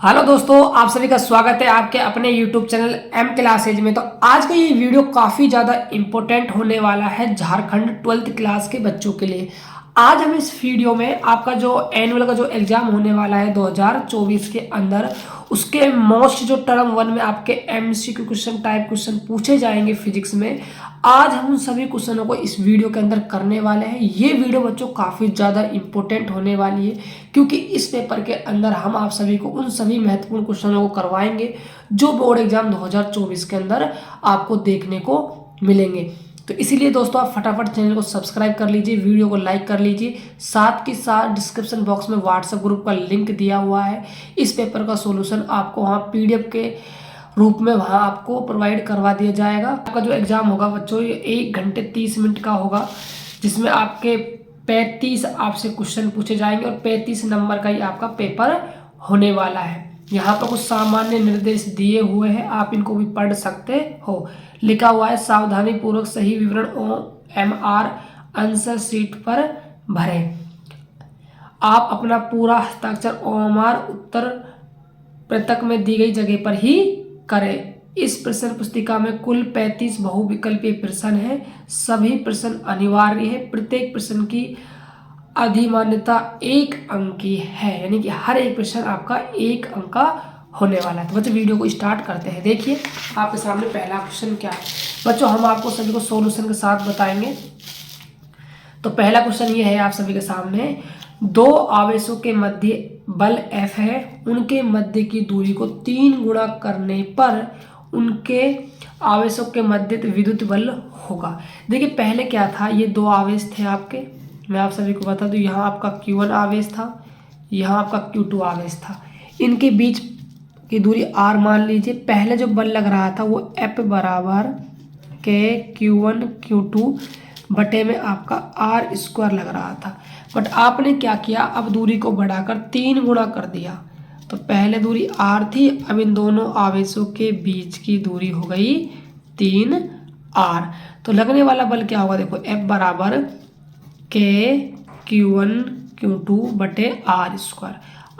Hello दोस्तों, आप सभी का स्वागत है आपके अपने YouTube चैनल एम क्लासेज में। तो आज का ये वीडियो काफ़ी ज़्यादा इम्पोर्टेंट होने वाला है झारखंड 12th क्लास के बच्चों के लिए। आज हम इस वीडियो में आपका जो एनुअल का जो एग्ज़ाम होने वाला है 2024 के अंदर, उसके मोस्ट जो टर्म 1 में आपके MCQ क्वेश्चन टाइप क्वेश्चन पूछे जाएंगे फिजिक्स में, आज हम उन सभी क्वेश्चनों को इस वीडियो के अंदर करने वाले हैं। ये वीडियो बच्चों काफ़ी ज़्यादा इम्पोर्टेंट होने वाली है, क्योंकि इस पेपर के अंदर हम आप सभी को उन सभी महत्वपूर्ण क्वेश्चनों को करवाएंगे जो बोर्ड एग्जाम 2024 के अंदर आपको देखने को मिलेंगे। तो इसीलिए दोस्तों आप फटाफट चैनल को सब्सक्राइब कर लीजिए, वीडियो को लाइक कर लीजिए। साथ के साथ डिस्क्रिप्शन बॉक्स में व्हाट्सएप ग्रुप का लिंक दिया हुआ है। इस पेपर का सॉल्यूशन आपको वहाँ PDF के रूप में वहाँ आपको प्रोवाइड करवा दिया जाएगा। आपका जो एग्ज़ाम होगा बच्चों, ये 1 घंटे 30 मिनट का होगा, जिसमें आपके 35 आपसे क्वेश्चन पूछे जाएंगे और 35 नंबर का ही आपका पेपर होने वाला है। यहाँ पर कुछ सामान्य निर्देश दिए हुए हैं, आप इनको भी पढ़ सकते हो। लिखा हुआ है सावधानी पूर्वक सही विवरण OMR आंसर शीट पर भरें। आप अपना पूरा हस्ताक्षर OMR उत्तर पृथक में दी गई जगह पर ही करें। इस प्रश्न पुस्तिका में कुल 35 बहुविकल्पीय प्रश्न हैं। सभी प्रश्न अनिवार्य है। प्रत्येक प्रश्न की अधिमान्यता 1 अंक की है, यानी कि हर एक प्रश्न आपका 1 अंक का होने वाला है। तो बच्चों वीडियो को स्टार्ट करते हैं। देखिए आपके सामने पहला क्वेश्चन क्या है बच्चों, हम आपको सभी को सॉल्यूशन के साथ बताएंगे। तो पहला क्वेश्चन ये है आप सभी के सामने, दो आवेशों के मध्य बल F है, उनके मध्य की दूरी को 3 गुणा करने पर उनके आवेशों के मध्य विद्युत बल होगा। देखिए पहले क्या था, ये दो आवेश थे आपके, मैं आप सभी को बता दूं, यहाँ आपका Q1 आवेश था, यहाँ आपका Q2 आवेश था। इनके बीच की दूरी R मान लीजिए। पहले जो बल लग रहा था वो F बराबर के Q1 Q2 बटे में आपका R² लग रहा था। बट आपने क्या किया, अब दूरी को बढ़ाकर 3 गुणा कर दिया। तो पहले दूरी R थी, अब इन दोनों आवेशों के बीच की दूरी हो गई 3R। तो लगने वाला बल क्या होगा, देखो F बराबर के Q1 Q2 बटे R²।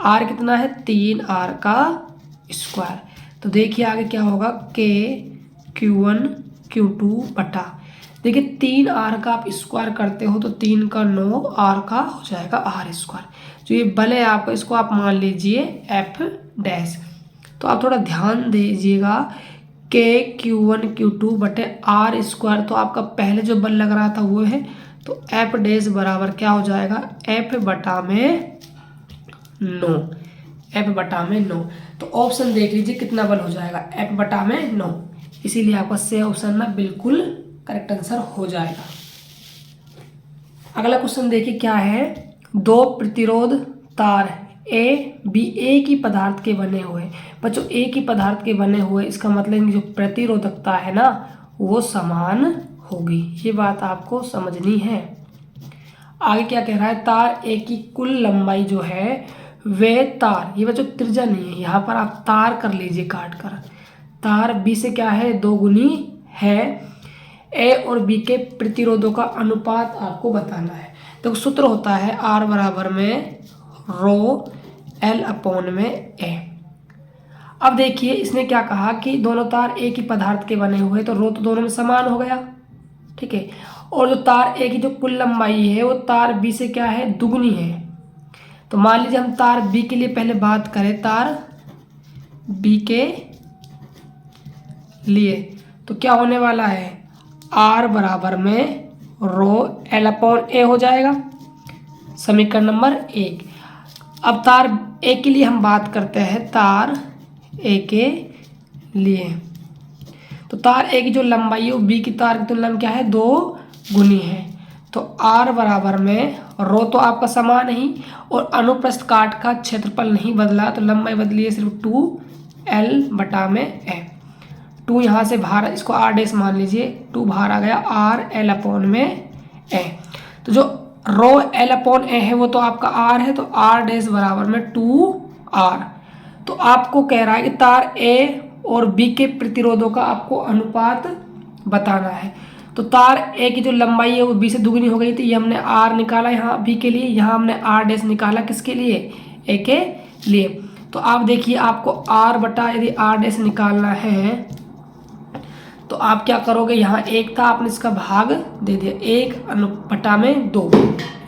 R कितना है, 3R का स्क्वायर। तो देखिए आगे क्या होगा, के Q1 Q2 बटा, देखिए 3R का आप स्क्वायर करते हो तो 3 का 9, R का हो जाएगा R²। जो ये बल है आपका, इसको आप मान लीजिए F डैश। तो आप थोड़ा ध्यान दीजिएगा, के Q1 Q2 बटे R², तो आपका पहले जो बल लग रहा था वो है, तो F डैश बराबर क्या हो जाएगा, F बटा में 9, F बटा में 9। तो ऑप्शन देख लीजिए कितना बल हो जाएगा, F बटा में 9। इसीलिए आपका से ऑप्शन ना बिल्कुल करेक्ट आंसर हो जाएगा। अगला क्वेश्चन देखिए क्या है, दो प्रतिरोध तार B एक ही पदार्थ के बने हुए। बच्चों एक ही पदार्थ के बने हुए, इसका मतलब जो प्रतिरोधकता है ना वो समान होगी, ये बात आपको समझनी है। आगे क्या कह रहा है, तार A की कुल लंबाई जो है वे तार, ये बच्चों त्रिज्या नहीं है, यहाँ पर आप तार कर लीजिए काट कर, तार B से क्या है 2 गुनी है। A और B के प्रतिरोधों का अनुपात आपको बताना है। तो सूत्र होता है R बराबर में रो L अपॉन में A। अब देखिए इसने क्या कहा कि दोनों तार एक ही पदार्थ के बने हुए, तो रो तो दोनों में समान हो गया, ठीक है। और जो तार A की जो कुल लंबाई है वो तार B से क्या है, दुगुनी है। तो मान लीजिए हम तार B के लिए पहले बात करें, तार B के लिए तो क्या होने वाला है, R बराबर में रो L अपॉन A हो जाएगा, समीकरण नंबर 1। अब तार A के लिए हम बात करते हैं, तार A के लिए तो तार A की जो लंबाई है वो B की तार की तुलना में क्या है, 2 गुनी है। तो R बराबर में रो तो आपका समान ही, और अनुप्रस्थ काट का क्षेत्रफल नहीं बदला, तो लंबाई बदली है सिर्फ 2L बटा में A। 2 यहाँ से बाहर, इसको R डैश मान लीजिए, 2 बाहर आ गया, RL अपॉन में A। तो जो रो L अपॉन A है वो तो आपका R है, तो R डैश बराबर में 2R। तो आपको कह रहा है कि तार A और B के प्रतिरोधों का आपको अनुपात बताना है। तो तार A की जो लंबाई है वो B से दुगनी हो गई थी, ये हमने R निकाला यहाँ B के लिए, यहाँ हमने R डैश निकाला किसके लिए, A के लिए। तो आप देखिए आपको R बटा यदि R डैश निकालना है तो आप क्या करोगे, यहाँ 1 था आपने इसका भाग दे दिया, 1/2,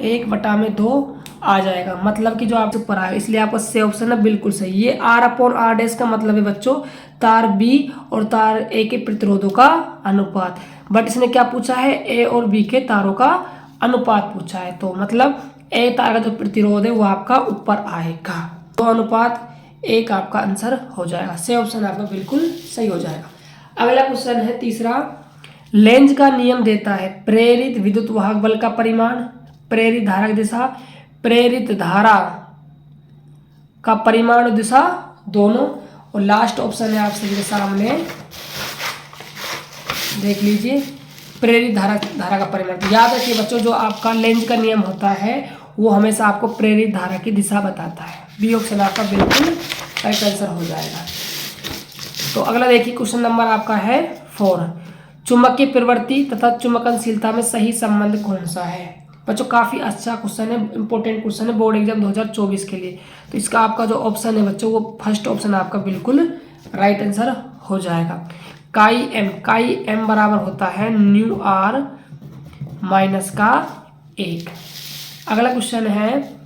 1/2 आ जाएगा। मतलब कि जो आपसे ऊपर आया, इसलिए आपका से ऑप्शन है बिल्कुल सही। ये R/R डैश का मतलब है बच्चों तार B और तार A के प्रतिरोधों का अनुपात। बट इसने क्या पूछा है, A और B के तारों का अनुपात पूछा है, तो मतलब A तार का जो प्रतिरोध है वो आपका ऊपर आएगा। 2:1 आपका आंसर हो जाएगा। से ऑप्शन आपका बिल्कुल सही हो जाएगा। अगला क्वेश्चन है तीसरा, लेंज का नियम देता है प्रेरित विद्युत वाहक बल का परिमाण, प्रेरित धारा की दिशा, प्रेरित धारा का परिमाण और दिशा दोनों, और लास्ट ऑप्शन है आप सभी के सामने, देख लीजिए प्रेरित धारा का परिमाण। याद रखिए बच्चों, जो आपका लेंज का नियम होता है वो हमेशा आपको प्रेरित धारा की दिशा बताता है। बी ऑप्शन आपका बिल्कुल करेक्ट आंसर हो जाएगा। तो अगला देखिए क्वेश्चन नंबर आपका है 4, चुंबकीय प्रवृत्ति तथा चुंबकनशीलता में सही संबंध कौन सा है। बच्चों काफी अच्छा क्वेश्चन है, इंपॉर्टेंट क्वेश्चन है बोर्ड एग्जाम 2024 के लिए। तो इसका आपका जो ऑप्शन है बच्चों वो फर्स्ट ऑप्शन आपका बिल्कुल राइट आंसर हो जाएगा। काई एम बराबर होता है न्यू आर माइनस का 1। अगला क्वेश्चन है,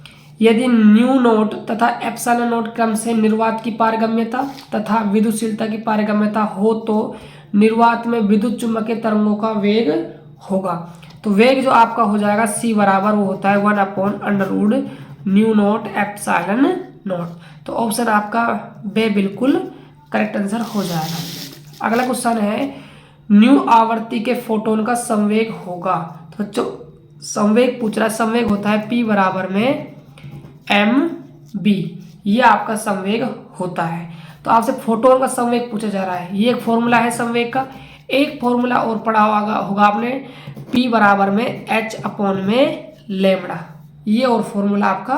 यदि न्यू नोट तथा एप्सिलॉन नोट क्रम से निर्वात की पारगम्यता तथा विद्युतशीलता की पारगम्यता हो तो निर्वात में विद्युत चुंबकीय तरंगों का वेग होगा। तो वेग जो आपका हो जाएगा C बराबर वो होता है 1/√, न्यू नोट एप्सिलॉन नोट। तो ऑप्शन आपका बे बिल्कुल करेक्ट आंसर हो जाएगा। अगला क्वेश्चन है, न्यू आवृत्ति के फोटोन का संवेग होगा। तो बच्चों संवेग पूछ रहा है, संवेग होता है P बराबर में mb, ये आपका संवेग होता है। तो आपसे फोटोन का संवेग पूछा जा रहा है, ये एक फॉर्मूला है संवेग का। एक फॉर्मूला और पढ़ा होगा आपने, P बराबर में h/λ, ये और फॉर्मूला आपका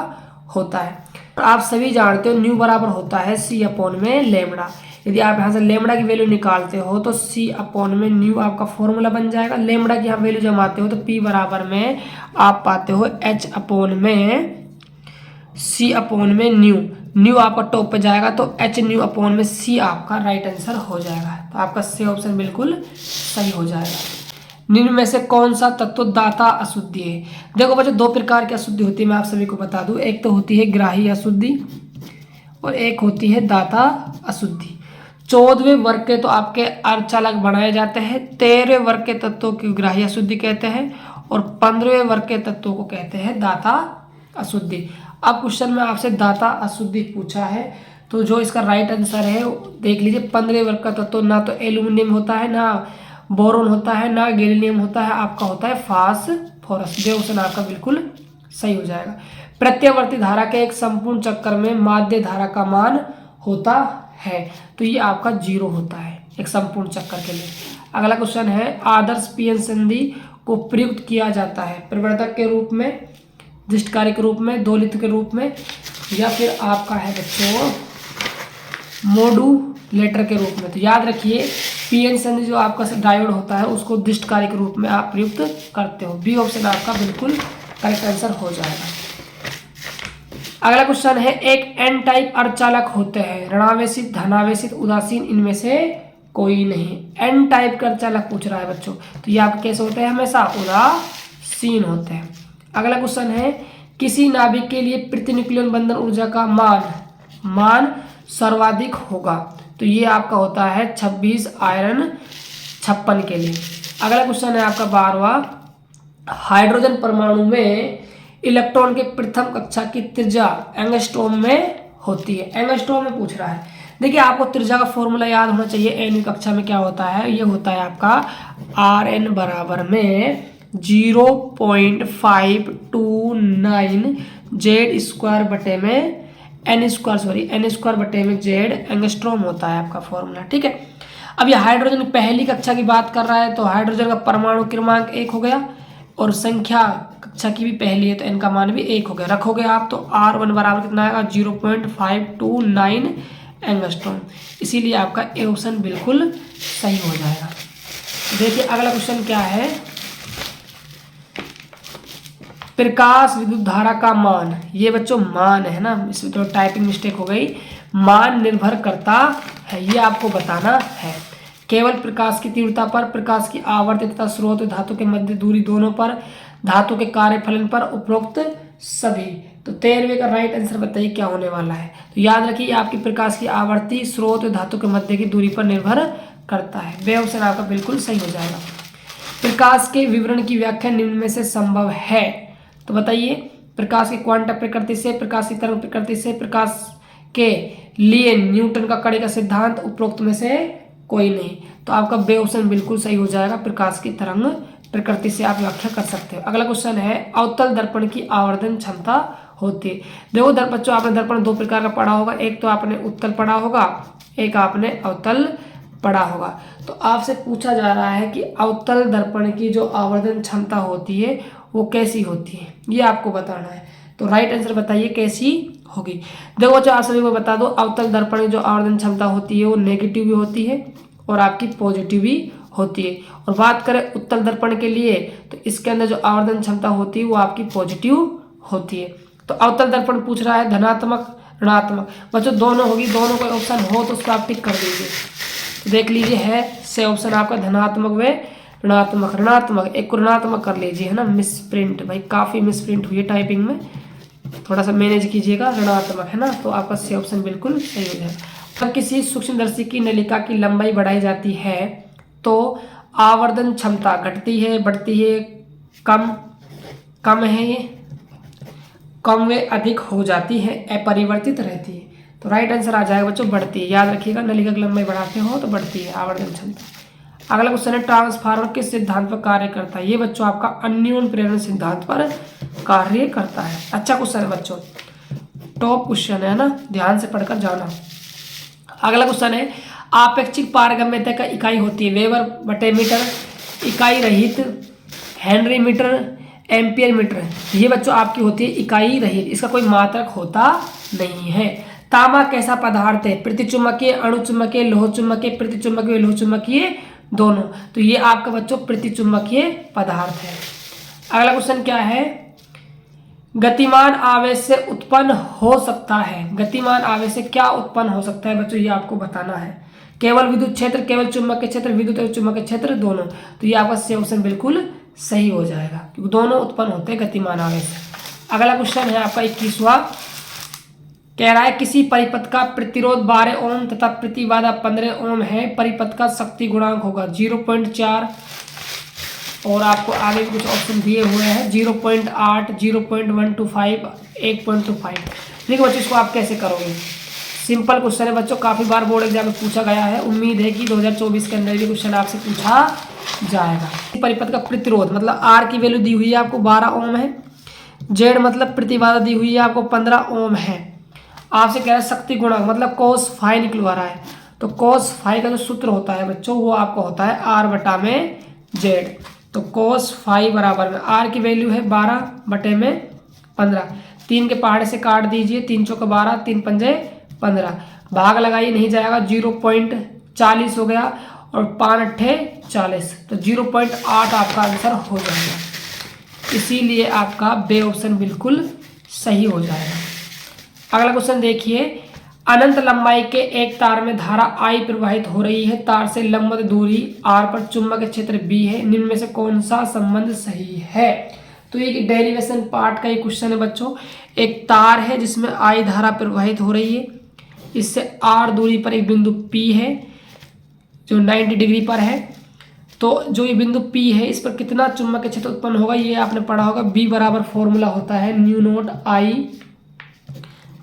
होता है। आप सभी जानते हो न्यू बराबर होता है C/λ। यदि आप यहाँ से लेमड़ा की वैल्यू निकालते हो तो C/न्यू आपका फॉर्मूला बन जाएगा। लेमड़ा की यहाँ वैल्यू जमाते हो तो P बराबर में आप पाते हो C/न्यू, न्यू आपका टॉप पे जाएगा तो h/C आपका राइट आंसर हो जाएगा। तो आपका सी ऑप्शन बिल्कुल सही हो जाएगा। निम्न में से कौन सा तत्व दाता अशुद्धि है। देखो बच्चों 2 प्रकार की अशुद्धि होती है, मैं आप सभी को बता दूं। एक तो होती है ग्राही अशुद्धि और एक होती है दाता अशुद्धि। 14वें वर्ग के तो आपके अर्धचालक बनाए जाते हैं, 13वें वर्ग के तत्वों की ग्राही अशुद्धि कहते हैं और 15वें वर्ग के तत्वों को कहते हैं दाता अशुद्धि। अब क्वेश्चन में आपसे दाता अशुद्धि पूछा है तो जो इसका राइट आंसर है देख लीजिए, 15वें वर्ग का तत्व ना तो एल्यूमिनियम होता है, ना बोरोन होता है, ना गैलियम होता है, आपका होता है फास्फोरस। ऑप्शन आपका बिल्कुल सही हो जाएगा। प्रत्यावर्ती धारा के एक संपूर्ण चक्कर में माध्य धारा का मान होता है, तो ये आपका 0 होता है एक संपूर्ण चक्कर के लिए। अगला क्वेश्चन है, आदर्श पीएन संधि को प्रयुक्त किया जाता है प्रवर्धक के रूप में, दिष्टकारी के रूप में, दोलित्र के रूप में, या फिर आपका है बच्चों मॉड्यूलेटर के रूप में। तो याद रखिए पीएन संधि जो आपका डायोड होता है उसको दिष्टकारी के रूप में आप प्रयुक्त करते हो। बी ऑप्शन आपका बिल्कुल करेक्ट आंसर हो जाएगा। अगला क्वेश्चन है, एक एन टाइप अर्धचालक होते हैं, ऋणावेशित, धनावेशित, उदासीन, इनमें से कोई नहीं। एन टाइप का अर्धचालक पूछ रहा है बच्चों, तो ये आपके कैसे होते हैं, हमेशा उदासीन होते हैं। अगला क्वेश्चन है, किसी नाभिक के लिए प्रतिन्यूक्लियन बंधन ऊर्जा का मान सर्वाधिक होगा, तो ये आपका होता है 26 आयरन 56 के लिए। अगला क्वेश्चन है आपका 12वां, हाइड्रोजन परमाणु में इलेक्ट्रॉन के प्रथम कक्षा की त्रिज्या एंगस्ट्रॉम में होती है। एंगस्ट्रॉम में पूछ रहा है। देखिए आपको त्रिज्या का फॉर्मूला याद होना चाहिए। एनवीं कक्षा में क्या होता है, ये होता है आपका Rn बराबर में 0.529 Z² बटे में n² बटे में Z एंगस्ट्रॉम होता है आपका फॉर्मूला। ठीक है, अब ये हाइड्रोजन की पहली कक्षा की बात कर रहा है तो हाइड्रोजन का परमाणु क्रमांक 1 हो गया और संख्या कक्षा की भी पहली है तो n का मान भी 1 हो गया। रखोगे आप तो R1 बराबर कितना आएगा, 0.529 एंगस्ट्रॉम। इसीलिए आपका ए ऑप्शन बिल्कुल सही हो जाएगा। देखिए अगला क्वेश्चन क्या है, प्रकाश विद्युत धारा का मान, ये बच्चों मान है ना, इसमें तो टाइपिंग मिस्टेक हो गई। मान निर्भर करता है, ये आपको बताना है। केवल प्रकाश की तीव्रता पर, प्रकाश की आवर्ती तथा स्रोत धातु के मध्य दूरी दोनों पर, धातु के कार्यफलन पर, उपरोक्त सभी। तो 13वें का राइट आंसर बताइए क्या होने वाला है। तो याद रखिए आपकी प्रकाश की आवर्ती स्रोत धातु के मध्य की दूरी पर निर्भर करता है। वे ऑप्शन आपका बिल्कुल सही हो जाएगा। प्रकाश के विवरण की व्याख्या निम्न में से संभव है। तो बताइए प्रकाश की क्वांटम प्रकृति से, प्रकाश की तरंग प्रकृति से, प्रकाश के लिए न्यूटन का कड़ी का सिद्धांत, उपरोक्त में से कोई नहीं। तो आपका बे ऑप्शन बिल्कुल सही हो जाएगा। प्रकाश की तरंग प्रकृति से आप व्याख्या कर सकते हो। अगला क्वेश्चन है अवतल दर्पण की आवर्धन क्षमता होती है। देखो बच्चों आपने दर्पण दो प्रकार का पढ़ा होगा, एक तो आपने उत्तल पढ़ा होगा, एक आपने अवतल पढ़ा होगा। तो आपसे पूछा जा रहा है कि अवतल दर्पण की जो आवर्धन क्षमता होती है वो कैसी होती है, ये आपको बताना है। तो राइट आंसर बताइए कैसी होगी। देखो बच्चों आप सभी को बता दो, अवतल दर्पण की जो आवर्धन क्षमता होती है वो नेगेटिव भी होती है और आपकी पॉजिटिव भी होती है। और बात करें उत्तल दर्पण के लिए तो इसके अंदर जो आवर्धन क्षमता होती है वो आपकी पॉजिटिव होती है। तो अवतल दर्पण पूछ रहा है धनात्मक ऋणात्मक, बच्चों दोनों होगी, दोनों कोई ऑप्शन हो तो उसको आप टिक कर दीजिए। तो देख लीजिए है से ऑप्शन आपका धनात्मक व ऋणात्मक। ऋणात्मक एक को ऋणात्मक कर लीजिए, है ना। मिसप्रिंट भाई काफ़ी मिसप्रिंट हुई है टाइपिंग में, थोड़ा सा मैनेज कीजिएगा। ऋणात्मक है ना, तो आपका सी ऑप्शन बिल्कुल सही हो जाएगा। अगर किसी सूक्ष्मदर्शी की नलिका की लंबाई बढ़ाई जाती है तो आवर्धन क्षमता घटती है, बढ़ती है, कम है, ये कम व अधिक हो जाती है, अपरिवर्तित रहती है। तो राइट आंसर आ जाएगा बच्चों बढ़ती है। याद रखिएगा नलिका की लंबाई बढ़ाते हो तो बढ़ती है आवर्धन क्षमता। अगला क्वेश्चन है ट्रांसफार्मर किस सिद्धांत पर कार्य करता है। ये बच्चों आपका अन्योन प्रेरण सिद्धांत पर कार्य करता है। अच्छा क्वेश्चन है बच्चों, टॉप क्वेश्चन है ना, ध्यान से पढ़कर जाना। अगला क्वेश्चन है आपेक्षिक पारगम्यता का इकाई होती है वेबर बटे मीटर, इकाई रहित हेनरी मीटर, एम्पियर मीटर। ये बच्चों आपकी होती है इकाई रहित, इसका कोई मात्रक होता नहीं है। तांबा कैसा पदार्थ है, प्रतिचुंबकीय, अणुचुंबकीय, लोह चुंबकीय, प्रतिचुंबकीय, लोह चुंबकीय दोनों। तो ये आपका बच्चों प्रतिचुंबकीय पदार्थ है। अगला क्वेश्चन क्या है गतिमान आवेश से उत्पन्न हो सकता है। गतिमान आवेश से क्या उत्पन्न हो सकता है बच्चों, ये आपको बताना है। केवल विद्युत क्षेत्र, केवल चुंबकीय क्षेत्र, विद्युत एवं चुंबकीय क्षेत्र दोनों। तो ये आपका सी ऑप्शन बिल्कुल सही हो जाएगा क्योंकि दोनों उत्पन्न होते हैं गतिमान आवेश से। अगला क्वेश्चन है आपका 21वां, कह रहा है किसी परिपथ का प्रतिरोध 12 ओम तथा प्रतिबाधा 15 ओम है, परिपथ का शक्ति गुणांक होगा 0.4 और आपको आगे कुछ ऑप्शन दिए हुए हैं 0.8, 0.125, 1.25। देखो बच्चों इसको आप कैसे करोगे। सिंपल क्वेश्चन है बच्चों, काफ़ी बार बोर्ड एग्जाम में पूछा गया है, उम्मीद है कि 2024 के अंदर भी क्वेश्चन आपसे पूछा जाएगा। परिपथ का प्रतिरोध मतलब आर की वैल्यू दी हुई है आपको 12 ओम है, जेड मतलब प्रतिबाधा दी हुई है आपको 15 ओम है। आपसे कह रहा है शक्ति गुणांक मतलब कोस फाई निकलवा रहा है, तो कोस फाई का जो सूत्र होता है बच्चों वो आपको होता है आर बटा में जेड। तो कोस फाई बराबर में आर की वैल्यू है 12 बटे में 15, 3 के पहाड़े से काट दीजिए, 3 चौके 12, 3 पंजे 15, भाग लगाइए नहीं जाएगा 0.40 हो गया और 5 अट्ठे 40, तो 0.8 आपका आंसर हो जाएगा। इसीलिए आपका बे ऑप्शन बिल्कुल सही हो जाएगा। अगला क्वेश्चन देखिए, अनंत लंबाई के एक तार में धारा I प्रवाहित हो रही है, तार से लंबवत दूरी R पर चुंबकीय क्षेत्र B है, निम्न में से कौन सा संबंध सही है। तो ये डेरिवेशन पार्ट का ये क्वेश्चन है बच्चों। एक तार है जिसमें I धारा प्रवाहित हो रही है, इससे R दूरी पर एक बिंदु P है जो 90 डिग्री पर है। तो जो ये बिंदु P है इस पर कितना चुंबकीय क्षेत्र उत्पन्न होगा ये आपने पढ़ा होगा। B बराबर फॉर्मूला होता है न्यू नोट I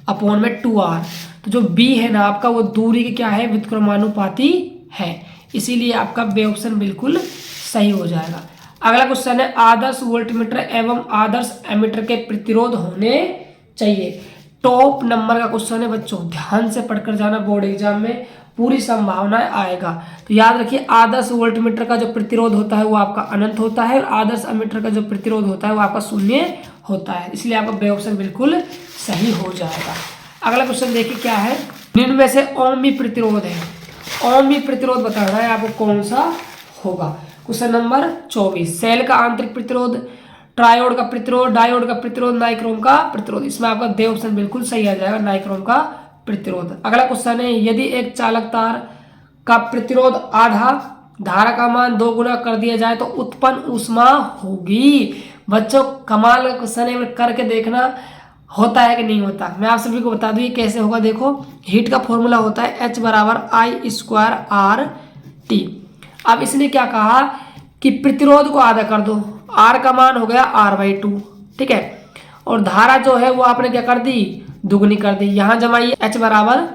अपॉन में 2R। तो जो B है ना आपका वो दूरी की क्या है व्युत्क्रमानुपाती है, इसीलिए आपका बे ऑप्शन बिल्कुल सही हो जाएगा। अगला क्वेश्चन है आदर्श वोल्टमीटर एवं आदर्श एमीटर के प्रतिरोध होने चाहिए। टॉप नंबर का क्वेश्चन है बच्चों, ध्यान से पढ़कर जाना, बोर्ड एग्जाम में पूरी संभावनाएं आएगा। तो याद रखिए आदर्श वोल्टमीटर का जो प्रतिरोध होता है वो आपका अनंत होता है और आदर्श एमीटर का जो प्रतिरोध होता है वो आपका शून्य होता है, इसलिए आपका बे ऑप्शन बिल्कुल सही हो जाएगा। अगला क्वेश्चन देखिए क्या है, निम्न में से ओम प्रतिरोध है, ओम प्रतिरोध बताना है आपको कौन सा होगा। क्वेश्चन नंबर 24, सेल का आंतरिक प्रतिरोध, ट्रायोड का प्रतिरोध, डायोड का प्रतिरोध, नाइक्रोम का प्रतिरोध। इसमें आपका दे ऑप्शन बिल्कुल सही आ जाएगा, नाइक्रोम का प्रतिरोध। अगला क्वेश्चन है, यदि एक चालक तार का प्रतिरोध आधा, धारा का मान 2 गुना कर दिया जाए तो उत्पन्न ऊष्मा होगी। बच्चों कमाल का क्वेश्चन है, करके देखना होता है कि नहीं होता। मैं आप सभी को बता दूं ये कैसे होगा। देखो हीट का फॉर्मूला होता है H बराबर I² RT। अब इसने क्या कहा कि प्रतिरोध को आधा कर दो, R का मान हो गया R/2, ठीक है, और धारा जो है वो आपने क्या कर दी, दुगनी कर दी। यहां जमाइए, H बराबर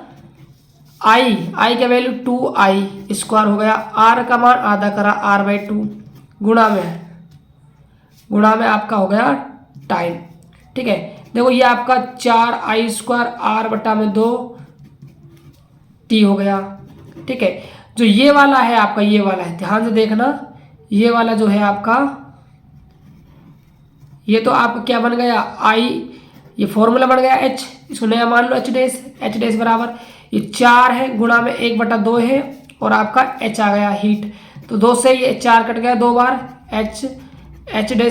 I का वैल्यू 2I² हो गया, R का मान आधा करा R/2, गुणा में आपका हो गया टाइम, ठीक है। देखो ये आपका 4I² R/2T हो गया, ठीक है। जो ये वाला है आपका, ये वाला है, ध्यान से देखना, ये वाला जो है आपका, ये तो आपका क्या बन गया I, ये फॉर्मूला बन गया H, इसको नया मान लो H बराबर ये 4 है, गुणा में 1/2 है, और आपका H आ गया हीट, तो 2 से ये 4 कट गया 2 बार, H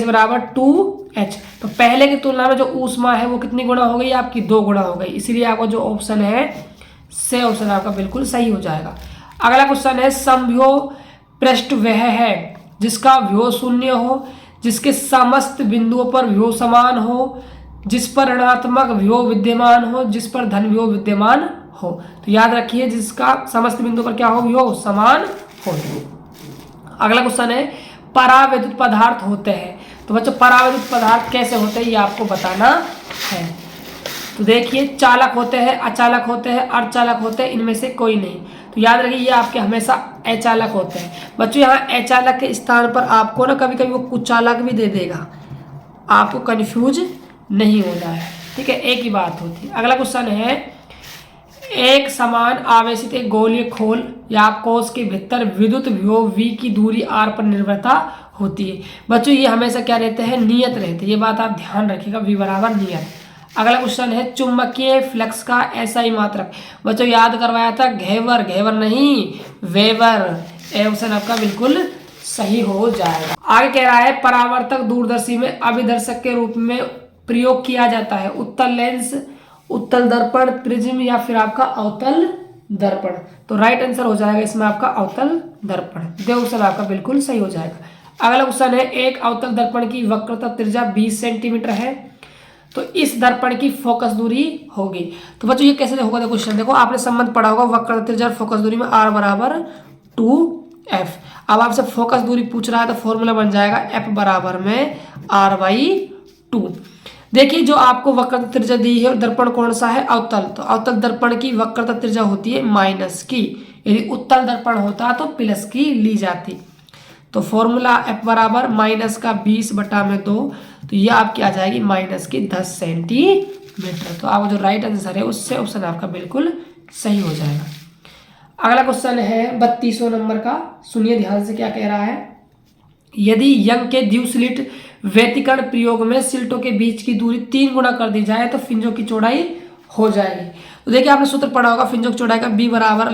बराबर 2H। तो पहले की तुलना में जो ऊष्मा है वो कितनी गुना हो गई आपकी, 2 गुना हो गई। इसलिए आपका जो ऑप्शन है से ऑप्शन आपका बिल्कुल सही हो जाएगा। अगला क्वेश्चन है, समव्योह पृष्ठ वह है जिसका व्योह शून्य हो, जिसके समस्त बिंदुओं पर व्योह समान हो, जिस पर ऋणात्मक व्योह विद्यमान हो, जिस पर धन व्योह विद्यमान हो। तो याद रखिए जिसका समस्त बिंदुओं पर क्या हो, व्योह समान हो। अगला क्वेश्चन है, परावैद्युत पदार्थ होते हैं। तो बच्चों परावैद्युत पदार्थ कैसे होते हैं ये आपको बताना है। तो देखिए चालक होते हैं, अचालक होते हैं, अर्धचालक होते हैं, इनमें से कोई नहीं। तो याद रखिए ये आपके हमेशा अचालक होते हैं। बच्चों यहाँ अचालक के स्थान पर आपको ना कभी कभी वो कुचालक भी दे देगा, आपको कंफ्यूज नहीं होना है, ठीक है, एक ही बात होती है। अगला क्वेश्चन है, एक समान आवेशित एक गोलीय खोल या कोश के भीतर विद्युत विभव V की दूरी R पर निर्भरता होती है। बच्चों ये हमेशा क्या रहते हैं, नियत रहते हैं, ये बात आप ध्यान रखिएगा, V बराबर नियत। अगला क्वेश्चन है, चुंबकीय फ्लक्स का SI मात्रक। बच्चों याद करवाया था घेवर नहीं वेबर, ऑप्शन आपका बिल्कुल सही हो जाएगा। आगे कह रहा है, परावर्तक दूरदर्शी में अभिदर्शक के रूप में प्रयोग किया जाता है। उत्तल लेंस, उत्तल दर्पण, प्रिज्म या फिर आपका अवतल दर्पण। तो राइट आंसर हो जाएगा इसमें आपका अवतल दर्पण, दो ऑप्शन आपका बिल्कुल सही हो जाएगा। अगला क्वेश्चन है, एक अवतल दर्पण की वक्रता त्रिज्या 20 सेंटीमीटर है, तो इस दर्पण की फोकस दूरी होगी। तो बच्चों ये कैसे होगा, क्वेश्चन देखो आपने संबंध पढ़ा होगा वक्रता त्रिज्या और फोकस दूरी में R बराबर 2F। अब आपसे फोकस दूरी पूछ रहा है तो फॉर्मूला बन जाएगा F बराबर में R/2। देखिए जो आपको वक्रता त्रिज्या दी है और दर्पण कौन सा है, अवतल, तो अवतल दर्पण की वक्रता त्रिज्या होती है माइनस की, यदि उत्तल दर्पण होता तो प्लस की ली जाती। तो फॉर्मूला F बराबर माइनस का 20/2, तो ये आपकी आ जाएगी माइनस की 10 सेंटीमीटर। तो आपका जो राइट आंसर है उससे ऑप्शन आपका बिल्कुल सही हो जाएगा। अगला क्वेश्चन है 32वां नंबर का, सुनिए ध्यान से क्या कह रहा है। यदि यंग के द्विस्लिट व्यतिकरण प्रयोग में स्लिटों के बीच की दूरी 3 गुना कर दी जाए तो फिंजों की चौड़ाई हो जाएगी। तो देखिए आपने सूत्र पढ़ा होगा फिंजों की चौड़ाई का, B बराबर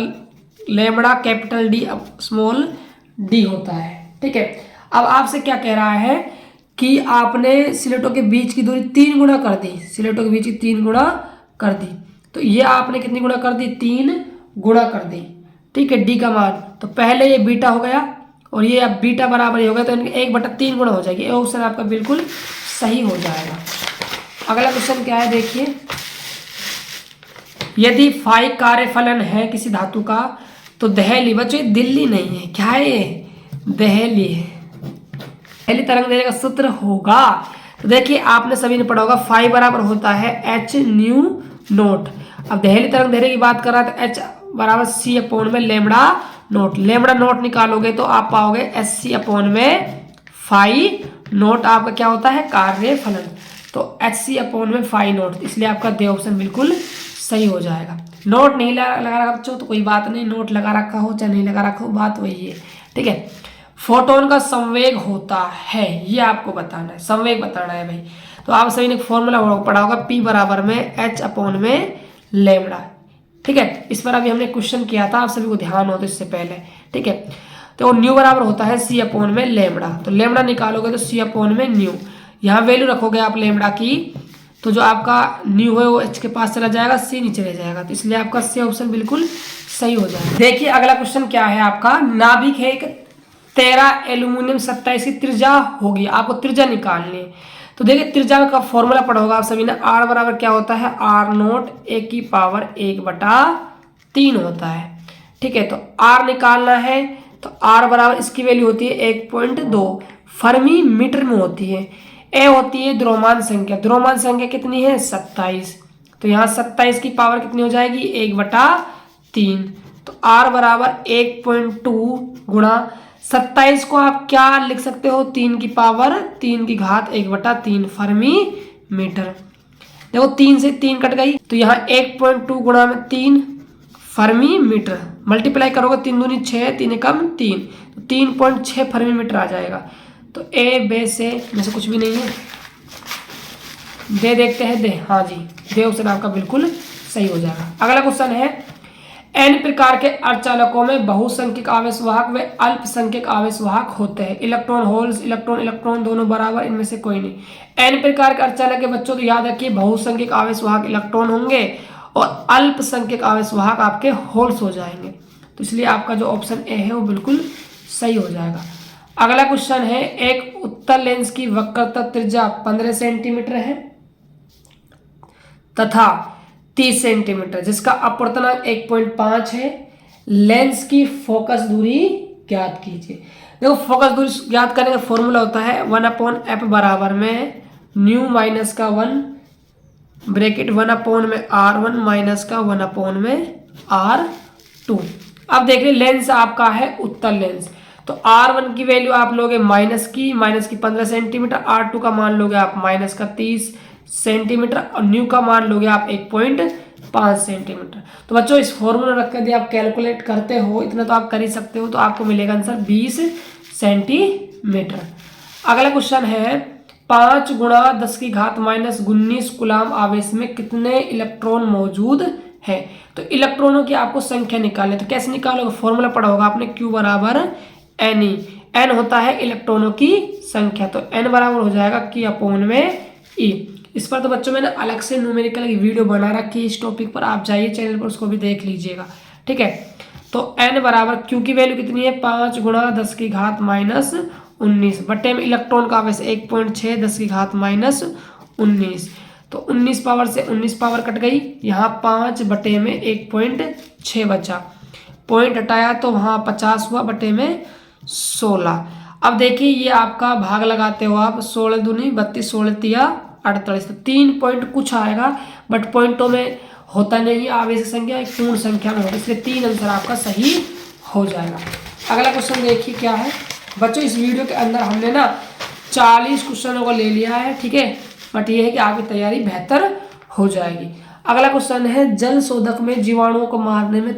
lambda capital D small d होता है, ठीक है। अब आपसे क्या कह रहा है कि आपने स्लेटों के बीच की दूरी 3 गुना कर दी, स्लेटों के बीच की 3 गुना कर दी, तो ये आपने कितनी गुना कर दी, 3 गुना कर दी, ठीक है, डी का मान। तो पहले ये बीटा हो गया और ये अब बीटा बराबर हो गया, तो 1/3 गुना हो जाएगी, ये ऑप्शन आपका बिल्कुल सही हो जाएगा। अगला क्वेश्चन क्या है देखिए, यदि फाई कार्यफलन है किसी धातु का तो दहली, बच्चों दिल्ली नहीं है, क्या है ये, दहली है, दहली तरंग दैर्घ्य का सूत्र होगा। तो देखिए आपने सभी ने पढ़ा होगा फाई बराबर होता है h/ν0। अब दहली तरंग दैर्घ्य की बात कर रहा है तो h बराबर c/में लैम्बडा नोट, लैम्बडा नोट निकालोगे तो आप पाओगे h/में फाई नोट, आपका क्या होता है कार्य फलन, तो h/में फाई नोट, इसलिए आपका दे ऑप्शन बिल्कुल सही हो जाएगा। नोट नहीं लगा रखा बच्चों तो कोई बात नहीं, नोट लगा रखा हो चाहे नहीं लगा रखा हो बात वही है, ठीक है। फोटोन का संवेग होता है, ये आपको बताना है, संवेग बताना है भाई। तो आप सभी ने फॉर्मूला पढ़ा होगा P बराबर में h/में लैम्बडा, ठीक है। इस पर अभी हमने क्वेश्चन किया था, आप सभी को ध्यान हो तो इससे पहले, ठीक है। तो न्यू बराबर होता है c/में लैम्बडा, तो लैम्बडा निकालोगे तो c/में न्यू, यहाँ वैल्यू रखोगे आप लैम्बडा की तो जो आपका न्यू है वो एच के पास चला जाएगा, सी नीचे रह जाएगा, तो इसलिए आपका सी ऑप्शन बिल्कुल सही हो जाएगा। देखिए अगला क्वेश्चन क्या है आपका, नाभिक है एक 13 एल्यूमिनियम 27 की त्रिज्या होगी, आपको त्रिज्या निकालनी है। तो देखिए त्रिज्या का फॉर्मूला पढ़ा होगा आप सभी ने, आर बराबर क्या होता है, आर नोट ए की पावर 1/3 होता है। ठीक है, तो आर निकालना है, तो आर बराबर इसकी वैल्यू होती है 1.2 फर्मी मीटर में होती है। ए होती है द्रव्यमान संख्या, द्रव्यमान संख्या कितनी है 27, तो यहाँ 27 की पावर कितनी हो जाएगी 1/3, तो आर बराबर 1.2 गुणा 27 को आप क्या लिख सकते हो, 3 की पावर 3 की घात 1/3 फर्मी मीटर। देखो 3 से 3 कट गई, तो यहाँ 1.2 गुणा में 3 फर्मी मीटर, मल्टीप्लाई करोगे 3 दूनी 6, 3 कम 3, तो 3.6 फर्मी मीटर आ जाएगा। तो ए बे से में से कुछ भी नहीं है, दे देखते हैं, दे, हाँ जी दे ऑप्शन आपका बिल्कुल सही हो जाएगा। अगला क्वेश्चन है, एन प्रकार के अर्धचालकों में बहुसंख्यक आवेशवाहक व अल्पसंख्यक आवेशवाहक होते हैं। इलेक्ट्रॉन होल्स, इलेक्ट्रॉन इलेक्ट्रॉन दोनों बराबर, इनमें से कोई नहीं। एन प्रकार के अर्धचालक के बच्चों तो याद रखिए बहुसंख्यक आवेशवाहक इलेक्ट्रॉन होंगे और अल्पसंख्यक आवेशवाहक आपके होल्स हो जाएंगे, तो इसलिए आपका जो ऑप्शन ए है वो बिल्कुल सही हो जाएगा। अगला क्वेश्चन है, एक उत्तल लेंस की वक्रता त्रिज्या 15 सेंटीमीटर है तथा 30 सेंटीमीटर, जिसका अपवर्तनांक 1.5 है, लेंस की फोकस दूरी ज्ञात कीजिए। देखो फोकस दूरी ज्ञात करने का फॉर्मूला होता है 1/f बराबर में न्यू माइनस का 1 ब्रैकेट 1/में r1 माइनस का 1/में r2। अब देखिए लेंस आपका है उत्तल लेंस, तो r1 की वैल्यू आप लोगे माइनस की 15 सेंटीमीटर, r2 का मान लोगे आप माइनस का 30 सेंटीमीटर और न्यू का मान लोगे आप 1.5 सेंटीमीटर। तो बच्चों इस फॉर्मूला रख कर यदि आप कैलकुलेट करते हो, इतना तो आप कर ही सकते हो, तो आपको मिलेगा आंसर 20 सेंटीमीटर। अगला क्वेश्चन है, 5 गुणा 10 की घात -19 कूलाम आवेश में कितने इलेक्ट्रॉन मौजूद है। तो इलेक्ट्रॉनों की आपको संख्या निकालनी, तो कैसे निकालोगे, फॉर्मूला पढ़ा होगा आपने, Q बराबर NE, N होता है इलेक्ट्रॉनों की संख्या, तो N बराबर हो जाएगा Q/E। इस पर तो बच्चों मैंने अलग से न्यूमेरिकल की वीडियो बना रखी है, इस टॉपिक पर आप जाइए चैनल पर, उसको भी देख लीजिएगा। ठीक है, तो N बराबर Q की वैल्यू कितनी है 5 गुणा 10 की घात -19 बटे में इलेक्ट्रॉन का आवेश 1.6 10 की घात -19, तो 19 पावर से 19 पावर कट गई, यहाँ 5 बटे में 1.6 बचा, पॉइंट हटाया तो वहाँ 50 हुआ, बटे में 16। अब देखिए ये आपका भाग लगाते हो आप, 16 दूनी 32, 16 तिया 48, तो 3 पॉइंट कुछ आएगा, बट पॉइंटों में होता नहीं, आवेश संख्या एक पूर्ण संख्या में होता है, इसलिए 3 आंसर आपका सही हो जाएगा। अगला क्वेश्चन देखिए क्या है बच्चों, इस वीडियो के अंदर हमने ना 40 क्वेश्चनों को ले लिया है, ठीक है, बट ये है कि आपकी तैयारी बेहतर हो जाएगी। अगला क्वेश्चन है, जल शोधक में जीवाणुओं को मारने में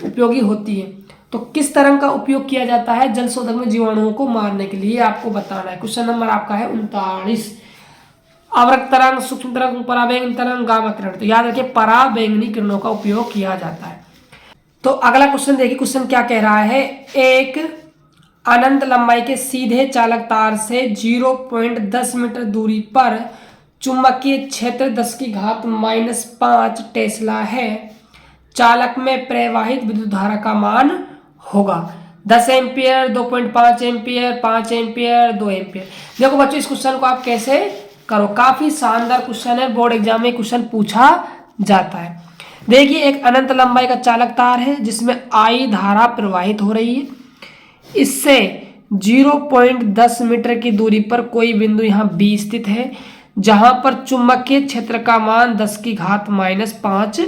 उपयोगी होती है, तो किस तरंग का उपयोग किया जाता है जल शोधक में जीवाणुओं को मारने के लिए, आपको बताना है। क्वेश्चन नंबर आपका है 39, अवरक्त तरंग, सूक्ष्म तरंग, पराबैंगनी तरंग, गामा किरण, तो याद रखिए पराबैंगनी किरणों का उपयोग किया जाता है। तो अगला क्वेश्चन देखिए, क्वेश्चन क्या कह रहा है, एक अनंत लंबाई के सीधे चालक तार से 0.10 मीटर दूरी पर चुंबकीय क्षेत्र 10 की घात -5 टेस्ला है, चालक में प्रवाहित विद्युत धारा का मान होगा 10 एम्पियर, 2.5 एम्पियर, 5 एम्पियर, 2 एम्पियर। देखो बच्चों इस क्वेश्चन को आप कैसे करो, काफी शानदार क्वेश्चन है, बोर्ड एग्जाम में क्वेश्चन पूछा जाता है। देखिए एक अनंत लंबाई का चालक तार है जिसमें I धारा प्रवाहित हो रही है, इससे 0.10 मीटर की दूरी पर कोई बिंदु यहाँ B स्थित है, जहां पर चुंबकीय क्षेत्र का मान 10 की घात -5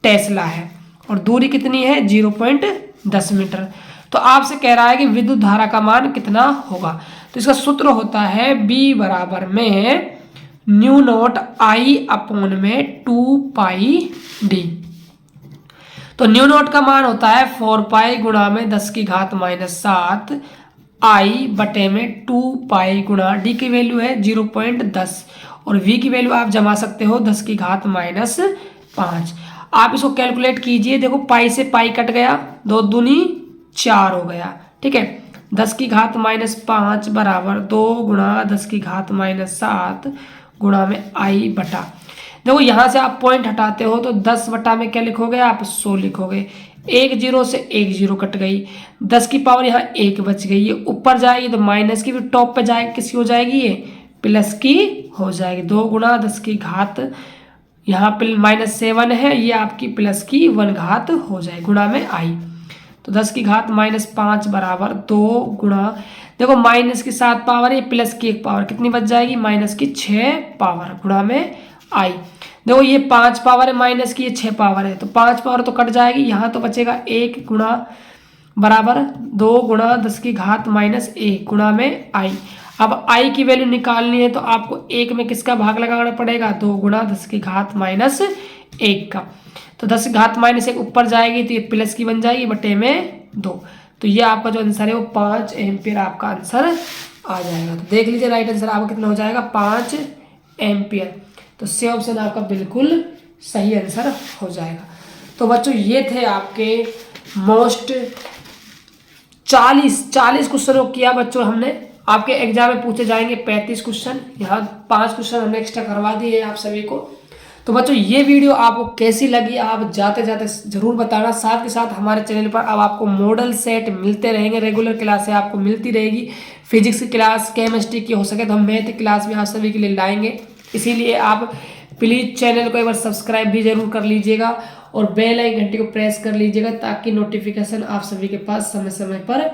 टेस्ला है और दूरी कितनी है 0.10 मीटर। तो आपसे कह रहा है कि विद्युत धारा का मान कितना होगा, तो इसका सूत्र होता है B बराबर में न्यू नॉट I/में 2πD। तो न्यू नॉट का मान होता है 4π गुणा में 10 की घात -7 I बटे में 2π गुणा D की वैल्यू है 0.10 और V की वैल्यू आप जमा सकते हो 10 की घात -5। आप इसको कैलकुलेट कीजिए, देखो पाई से पाई कट गया, 2 दूनी 4 हो गया, ठीक है, 10 की घात -5 बराबर 2 गुणा 10 की घात -7 गुणा में आई बटा, देखो यहाँ से आप पॉइंट हटाते हो तो 10 बटा में क्या लिखोगे आप 100 लिखोगे। एक जीरो से एक जीरो कट गई, 10 की पावर यहाँ 1 बच गई, ये ऊपर जाएगी तो माइनस की भी टॉप पे जाएगी, किसकी हो जाएगी ये प्लस की हो जाएगी। 2 गुणा 10 की घात यहाँ पे -7 है, ये आपकी प्लस की 1 घात हो जाएगी गुणा में आई। तो 10 की घात -5 बराबर 2 गुणा, देखो माइनस की 7 पावर है, प्लस की 1 पावर कितनी बच जाएगी माइनस की 6 पावर गुणा में आई। देखो ये 5 पावर है माइनस की, ये 6 पावर है, तो 5 पावर तो कट जाएगी, यहाँ तो बचेगा 1 गुणा बराबर 2 गुणा 10 की घात -1 गुणा में आई। अब आई की वैल्यू निकालनी है तो आपको 1 में किसका भाग लगाना पड़ेगा 2 गुणा 10 की घात -1 का, तो 10 की घात -1 ऊपर जाएगी तो ये प्लस की बन जाएगी बटे में 2, तो ये आपका जो आंसर है वो 5 एम्पियर आपका आंसर आ जाएगा। तो देख लीजिए राइट आंसर आपका कितना हो जाएगा 5 एम्पियर। तो सी ऑप्शन आपका बिल्कुल सही आंसर हो जाएगा। तो बच्चों ये थे आपके मोस्ट 40 क्वेश्चनों किया बच्चों हमने, आपके एग्जाम में पूछे जाएंगे 35 क्वेश्चन, यहाँ 5 क्वेश्चन हमने एक्स्ट्रा करवा दिए हैं आप सभी को। तो बच्चों ये वीडियो आपको कैसी लगी आप जाते जाते जरूर बताना। साथ के साथ हमारे चैनल पर अब आपको मॉडल सेट मिलते रहेंगे, रेगुलर क्लासें आपको मिलती रहेगी, फिजिक्स की क्लास, केमिस्ट्री की, हो सके तो हम मैथ की क्लास भी आप सभी के लिए लाएंगे। इसीलिए आप प्लीज़ चैनल को एक बार सब्सक्राइब भी जरूर कर लीजिएगा और बेल आइकन घंटी को प्रेस कर लीजिएगा ताकि नोटिफिकेशन आप सभी के पास समय समय पर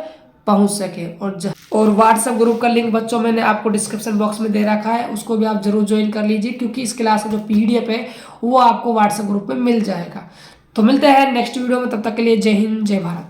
पहुंच सके। और व्हाट्सएप ग्रुप का लिंक बच्चों मैंने आपको डिस्क्रिप्शन बॉक्स में दे रखा है, उसको भी आप जरूर ज्वाइन कर लीजिए क्योंकि इस क्लास का जो PDF है वो आपको व्हाट्सएप ग्रुप में मिल जाएगा। तो मिलते हैं नेक्स्ट वीडियो में, तब तक के लिए जय हिंद जय भारत।